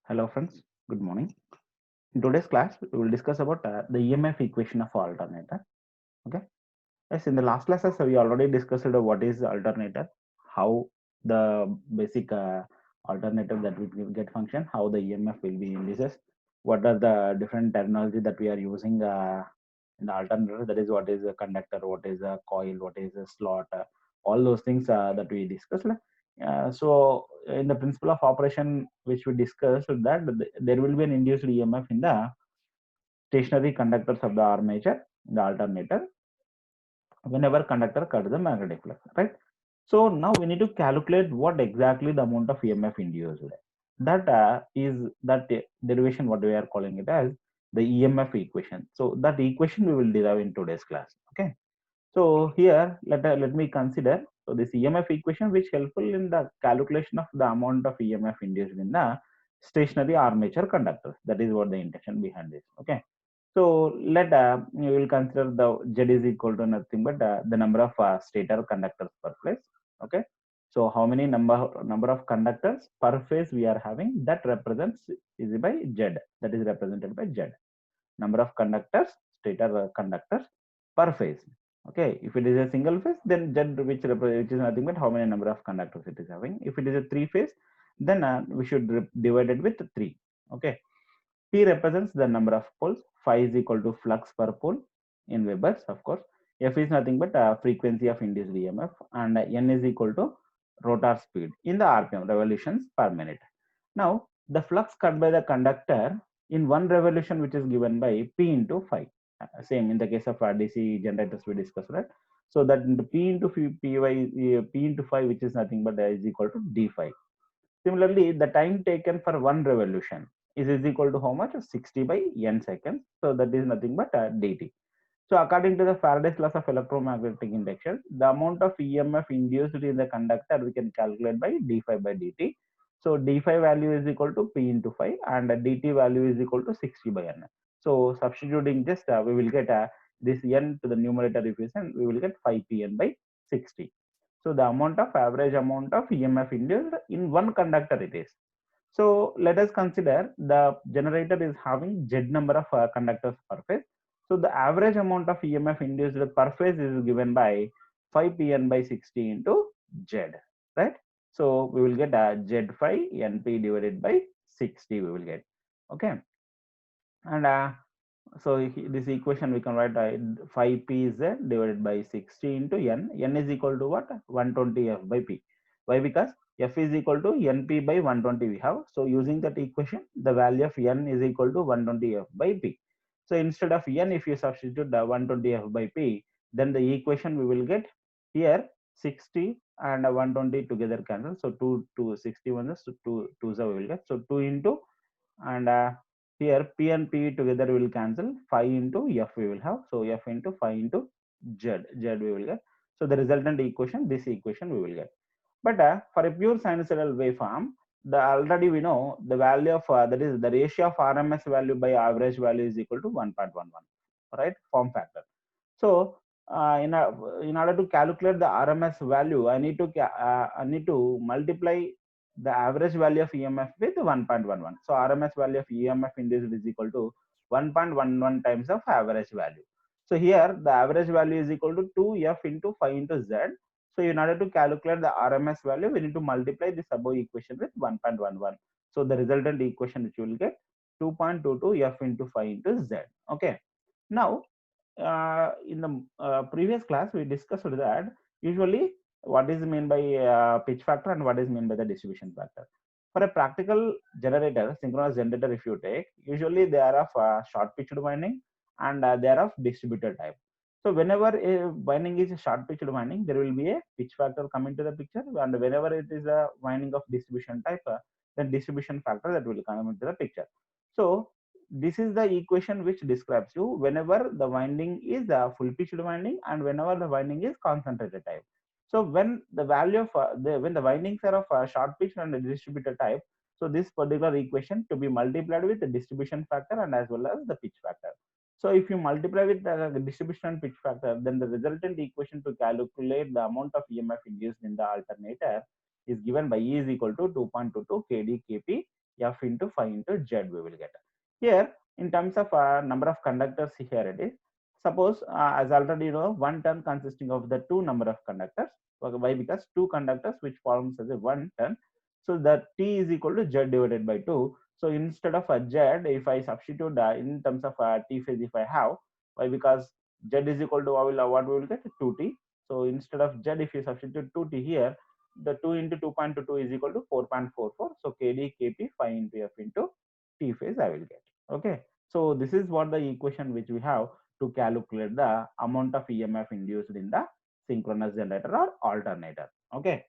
Hello friends, good morning. In today's class, we will discuss about the EMF equation of alternator. Okay. Yes, in the last classes, we already discussed what is alternator, how the basic alternator that we will get function, how the EMF will be indices, what are the different terminology that we are using in the alternator, that is what is a conductor, what is a coil, what is a slot, all those things that we discussed. So in the principle of operation which we discussed that there will be an induced EMF in the stationary conductors of the armature, the alternator, whenever conductor cuts the magnetic flux, right? So now we need to calculate what exactly the amount of EMF induced. That is that derivation what we are calling it as the EMF equation. So that equation we will derive in today's class. Okay. So here let me consider so this EMF equation which helpful in the calculation of the amount of EMF induced in the stationary armature conductors. That is what the intention behind this. Okay. So let we will consider the Z is equal to nothing but the number of stator conductors per phase. Okay. So how many number of conductors per phase we are having that represents is by Z. That is represented by Z. Number of conductors, stator conductors per phase. Okay. If it is a single phase, then Z which is nothing but how many number of conductors it is having. If it is a three phase, then we should divide it with three. Okay. P represents the number of poles. Phi is equal to flux per pole in Webers, of course. F is nothing but frequency of induced EMF, and N is equal to rotor speed in the RPM, revolutions per minute. Now, the flux cut by the conductor in one revolution, which is given by P into phi. Same in the case of DC generators we discussed, right? So that P into P into phi, which is nothing but is equal to d phi. Similarly, the time taken for one revolution is equal to how much? 60 by n seconds. So that is nothing but dt. So according to the Faraday's laws of electromagnetic induction, the amount of EMF induced in the conductor we can calculate by d phi by dt. So d phi value is equal to p into phi and dt value is equal to 60 by n. So substituting just we will get this n to the numerator equation, we will get 5pn by 60. So the amount of average amount of EMF induced in one conductor it is. So let us consider the generator is having Z number of conductors per phase. So the average amount of EMF induced per phase is given by 5pn by 60 into Z, right? So we will get Z phi np divided by 60 we will get. Okay. And so this equation we can write 5pz divided by 60 into n. N is equal to what? 120 f by p. Why? Because f is equal to np by 120 we have. So using that equation, the value of n is equal to 120 f by p. So instead of n, if you substitute the 120 f by p, then the equation we will get here 60 and 120 together cancel. So 2 61 so 2 2 we will get. So 2 into and here p and p together will cancel 5 into f we will have, so f into 5 into z we will get. So the resultant equation, this equation we will get. But for a pure sinusoidal waveform, the already we know the value of that is the ratio of rms value by average value is equal to 1.11, right? Form factor. So in order to calculate the RMS value, I need to multiply the average value of EMF with 1.11. So RMS value of EMF induced is equal to 1.11 times of average value. So here the average value is equal to 2f into 5 into z. So in order to calculate the RMS value, we need to multiply this above equation with 1.11. So the resultant equation which you will get 2.22 f into 5 into z. Okay. Now in the previous class we discussed that usually what is meant by pitch factor and what is meant by the distribution factor. For a practical generator, synchronous generator, if you take, usually they are of short pitched winding and they are of distributed type. So whenever a winding is a short pitched winding, there will be a pitch factor coming to the picture, and whenever it is a winding of distribution type, then distribution factor that will come into the picture. So this is the equation which describes you whenever the winding is a full pitched winding and whenever the winding is concentrated type. So when the value of when the windings are of short pitch and distributed type, so this particular equation to be multiplied with the distribution factor and as well as the pitch factor. So if you multiply with the distribution and pitch factor, then the resultant equation to calculate the amount of EMF induced in the alternator is given by E is equal to 2.22 kd kp F into phi into Z we will get. Here in terms of number of conductors, here it is. Suppose as already you know, one turn consisting of the two number of conductors. Why? Because two conductors which forms as a one turn. So the T is equal to Z divided by 2. So instead of a Z, if I substitute in terms of T phase, if I have, why? Because Z is equal to what we will get 2T. So instead of Z, if you substitute 2T here, the 2 into 2.22 is equal to 4.44. So KD KP phi into F into T phase I will get. Okay. So this is what the equation which we have to calculate the amount of EMF induced in the synchronous generator or alternator. Okay.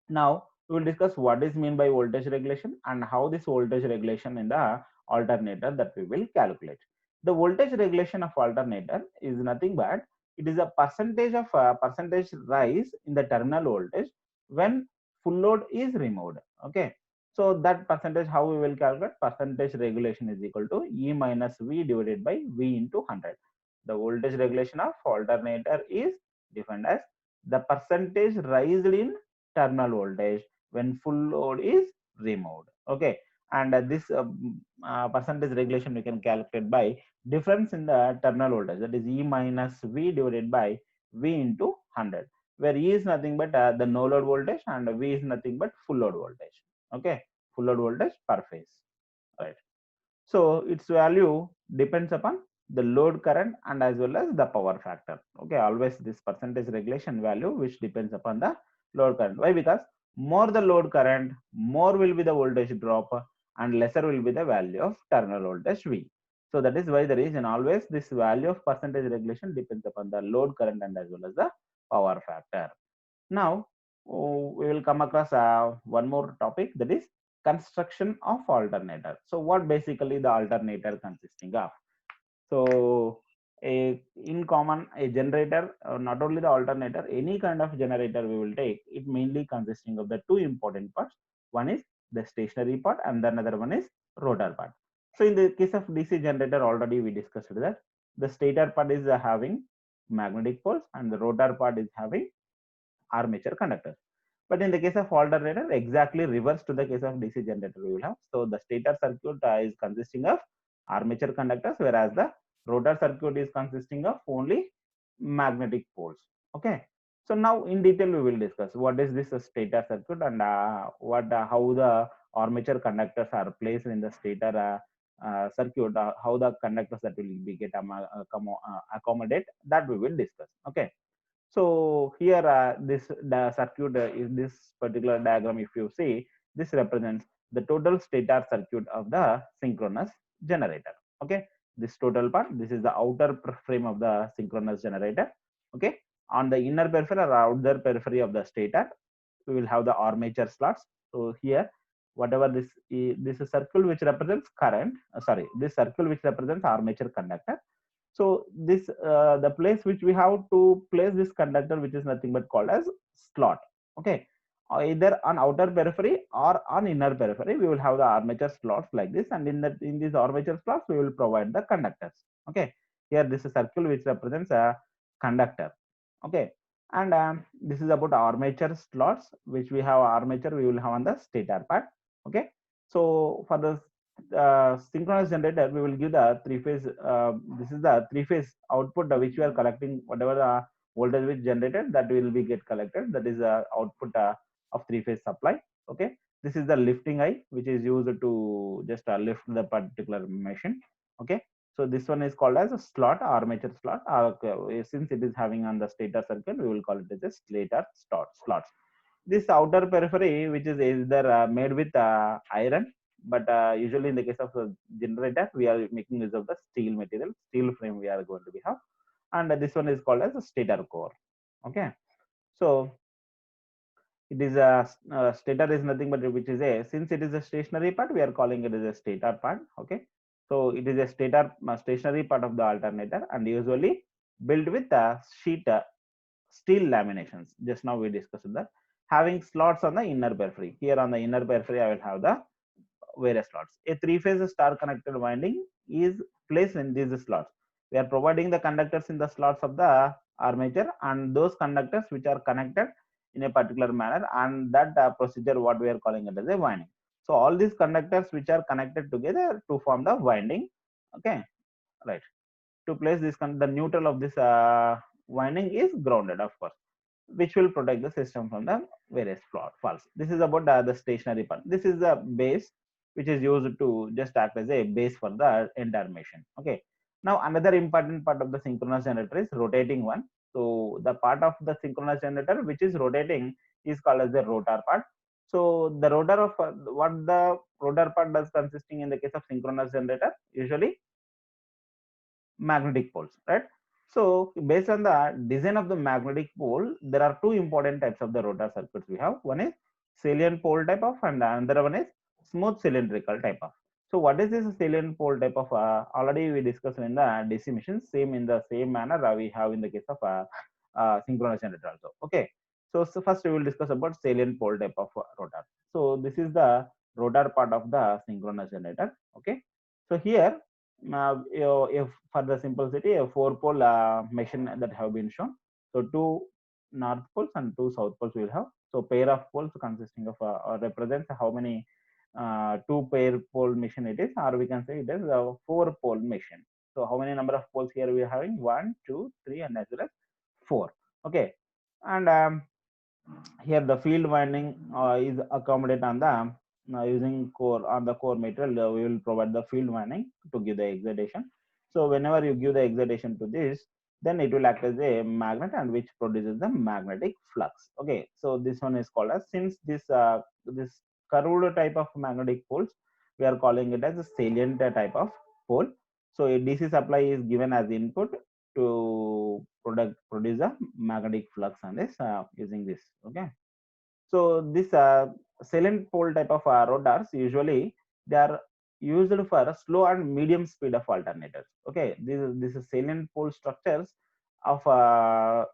Now we will discuss what is mean by voltage regulation and how this voltage regulation in the alternator that we will calculate. The voltage regulation of alternator is nothing but it is a percentage of percentage rise in the terminal voltage when full load is removed. Okay. So that percentage, how we will calculate? Percentage regulation is equal to E minus V divided by V into 100. The voltage regulation of alternator is defined as the percentage rise in terminal voltage when full load is removed. Okay. And this percentage regulation we can calculate by difference in the terminal voltage, that is E minus V divided by V into 100, where E is nothing but the no load voltage and V is nothing but full load voltage. Okay. Full load voltage per phase. Right. So its value depends upon the load current and as well as the power factor. Okay, always this percentage regulation value which depends upon the load current. Why? Because more the load current, more will be the voltage drop and lesser will be the value of terminal voltage V. So that is why the reason always this value of percentage regulation depends upon the load current and as well as the power factor. Now we will come across one more topic, that is construction of alternator. So what basically the alternator consisting of? So in common a generator, not only the alternator, any kind of generator we will take, it mainly consisting of the two important parts. One is the stationary part and the another one is rotor part. So in the case of DC generator, already we discussed that the stator part is having magnetic poles and the rotor part is having armature conductors. But in the case of alternator, exactly reverse to the case of DC generator we will have. So the stator circuit is consisting of armature conductors, whereas the rotor circuit is consisting of only magnetic poles. Okay. So now in detail we will discuss what is this stator circuit and how the armature conductors are placed in the stator circuit, how the conductors that will be get accommodate, that we will discuss. Okay. So here this the circuit is this particular diagram. If you see, this represents the total stator circuit of the synchronous generator. Okay, this total part. This is the outer frame of the synchronous generator. Okay, on the inner periphery or outer periphery of the stator, we will have the armature slots. So here, whatever this is circle which represents current. Sorry, this circle which represents armature conductor. So this the place which we have to place this conductor, which is nothing but called as slot. Okay, either on outer periphery or on inner periphery, we will have the armature slots like this, and in these armature slots, we will provide the conductors. Okay, here this is a circle which represents a conductor. Okay, and this is about armature slots, which we have armature we will have on the stator part. Okay, so for the synchronous generator, we will give the three phase. This is the three phase output which we are collecting. Whatever the voltage which generated, that will be get collected. That is the output of three phase supply. Okay. This is the lifting eye which is used to just lift the particular machine. Okay. So this one is called as a slot, armature slot. Since it is having on the stator circuit, we will call it as a stator slots. This outer periphery, which is either made with iron, but usually in the case of generator, we are making use of the steel material, steel frame we are going to be have, and this one is called as a stator core. Okay, so it is a stator is nothing but which is a, since it is a stationary part, we are calling it as a stator part. Okay, so it is a stator stationary part of the alternator and usually built with sheet steel laminations. Just now we discussed that, having slots on the inner periphery. Here on the inner periphery, I will have the various slots. A three-phase star-connected winding is placed in these slots. We are providing the conductors in the slots of the armature, and those conductors which are connected in a particular manner, and that procedure what we are calling it as a winding. So all these conductors which are connected together to form the winding. Okay, right. To place this, the neutral of this winding is grounded, of course, which will protect the system from the various faults. This is about the stationary part. This is the base which is used to just act as a base for the entire machine. Okay. Now another important part of the synchronous generator is rotating one. So the part of the synchronous generator which is rotating is called as the rotor part. So the rotor of what the rotor part does consisting in the case of synchronous generator, usually magnetic poles, right? So based on the design of the magnetic pole, there are two important types of the rotor circuits we have. One is salient pole type of, and another one is smooth cylindrical type of. So what is this salient pole type of? Already we discussed in the DC machine, same in the same manner we have in the case of synchronous generator also. Okay. So first we will discuss about salient pole type of rotor. So this is the rotor part of the synchronous generator. Okay. So here if for the simplicity, a four pole machine that have been shown. So two north poles and two south poles will have. So pair of poles consisting of or represents how many two pair pole machine it is, or we can say it is a four pole machine. So how many number of poles here we are having? One, two, three, and as well as four. Okay, and here the field winding is accommodated on the using core on the core material. We will provide the field winding to give the excitation. So whenever you give the excitation to this, then it will act as a magnet and which produces the magnetic flux. Okay, so this one is called as, since this curved type of magnetic poles, we are calling it as a salient type of pole. So a DC supply is given as input to produce a magnetic flux on this using this. Okay, so this salient pole type of rotors, usually they are used for slow and medium speed of alternators. Okay, this is salient pole structures of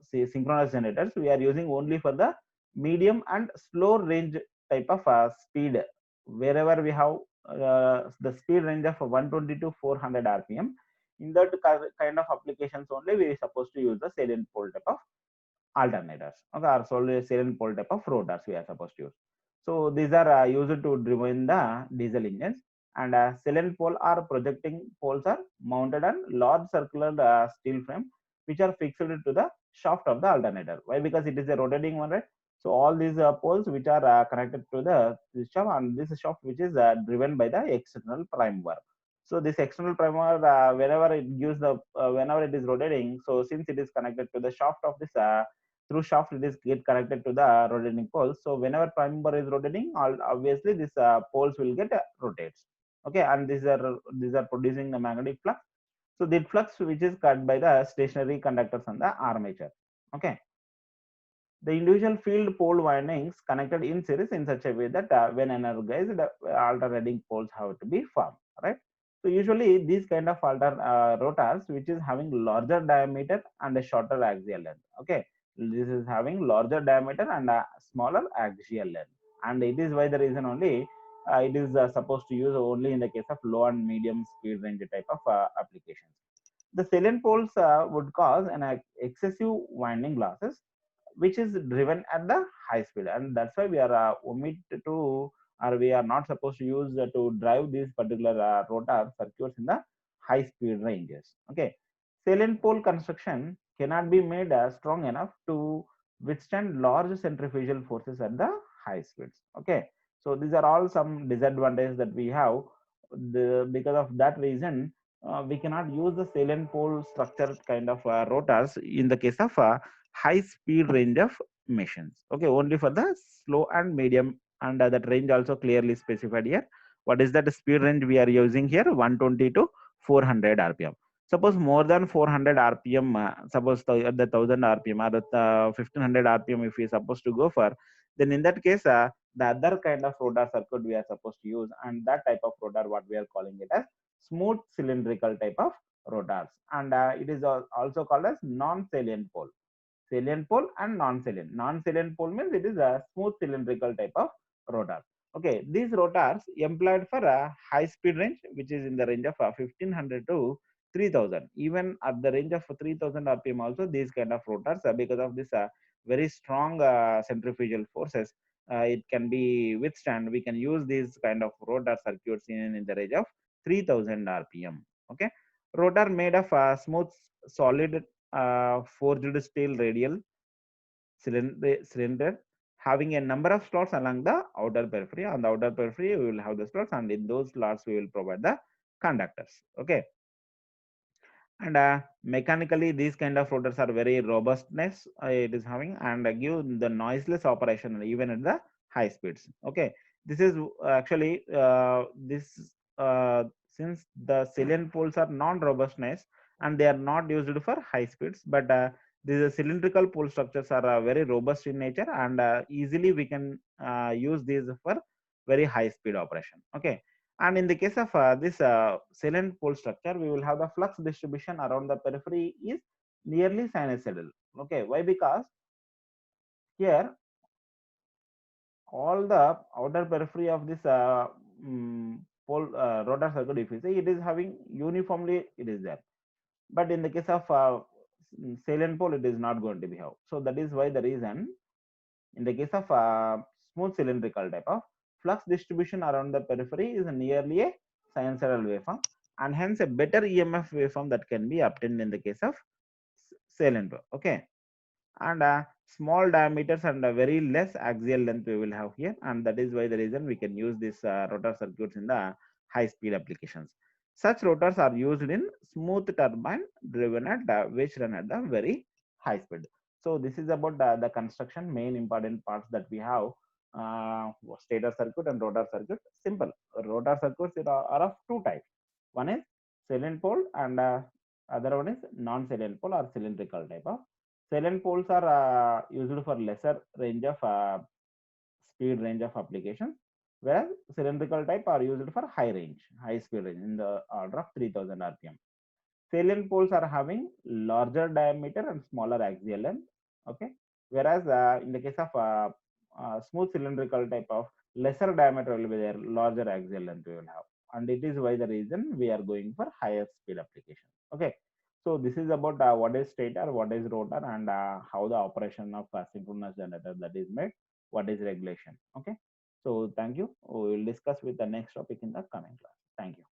say synchronous generators we are using only for the medium and slow range type of speed, wherever we have the speed range of 120 to 400 rpm. In that kind of applications only we are supposed to use the salient pole type of alternators. Okay, or solely salient pole type of rotors we are supposed to use. So these are used to driven the diesel engines, and salient pole or projecting poles are mounted on large circular steel frame which are fixed to the shaft of the alternator. Why? Because it is a rotating one, right? So all these poles which are connected to the this shaft, and this shaft which is driven by the external prime bar. So this external primer, whenever it gives the whenever it is rotating, so since it is connected to the shaft of this through shaft, it is get connected to the rotating poles. So whenever prime bar is rotating, obviously this poles will get rotates. Okay, and these are producing the magnetic flux. So the flux which is cut by the stationary conductors on the armature. Okay, the individual field pole windings connected in series in such a way that when energized, alternating poles have to be formed. Right. So usually these kind of rotors, which is having larger diameter and a shorter axial length. Okay, this is having larger diameter and a smaller axial length, and it is why the reason only it is supposed to use only in the case of low and medium speed range type of applications. The salient poles would cause an excessive winding losses which is driven at the high speed, and that's why we are omit to, or we are not supposed to use to drive these particular rotor circuits in the high speed ranges. Okay, salient pole construction cannot be made strong enough to withstand large centrifugal forces at the high speeds. Okay, so these are all some disadvantages that we have. Because of that reason, we cannot use the salient pole structure kind of rotors in the case of high speed range of machines. Okay, only for the slow and medium, and that range also clearly specified here. What is that speed range we are using here? 120 to 400 rpm. Suppose more than 400 rpm, suppose the 1000 rpm or the 1500 rpm if we are supposed to go for, then in that case the other kind of rotor circuit we are supposed to use, and that type of rotor what we are calling it as smooth cylindrical type of rotors, and it is also called as non-salient pole. Salient pole and non-salient. Non-salient pole means it is a smooth cylindrical type of rotor. Okay, these rotors employed for a high speed range, which is in the range of 1500 to 3000. Even at the range of 3000 rpm also, these kind of rotors, because of this very strong centrifugal forces, it can be withstand. We can use these kind of rotor circuits in the range of 3000 rpm. Okay, rotor made of smooth solid forged steel radial cylinder having a number of slots along the outer periphery. On the outer periphery we will have the slots, and in those slots we will provide the conductors. Okay, and mechanically these kind of rotors are very robustness it is having, and give the noiseless operation even at the high speeds. Okay, this is actually this since the salient poles are non-robustness and they are not used for high speeds, but these cylindrical pole structures are very robust in nature, and easily we can use these for very high speed operation. Okay, and in the case of this salient pole structure, we will have the flux distribution around the periphery is nearly sinusoidal. Okay, why? Because here all the outer periphery of this pole rotor circuit, if you see, it is having uniformly it is there. But in the case of salient pole, it is not going to be how. So that is why the reason in the case of smooth cylindrical type of flux distribution around the periphery is nearly a sinusoidal waveform, and hence a better EMF waveform that can be obtained in the case of salient. Okay, and small diameters and a very less axial length we will have here, and that is why the reason we can use this rotor circuits in the high speed applications. Such rotors are used in smooth turbine driven at which run at the very high speed. So this is about the construction main important parts that we have. Stator circuit and rotor circuit. Simple. Rotor circuits are of two types. One is salient pole, and other one is non-salient pole or cylindrical type of. Salient poles are used for lesser range of speed range of applications, whereas cylindrical type are used for high range, high speed range in the order of 3000 rpm. Salient poles are having larger diameter and smaller axial length. Okay, whereas in the case of smooth cylindrical type of lesser diameter will be there, larger axial length we will have, and it is why the reason we are going for higher speed application. Okay, so this is about what is stator, what is rotor, and how the operation of synchronous generator that is made, what is regulation. Okay, so thank you. We will discuss with the next topic in the coming class. Thank you.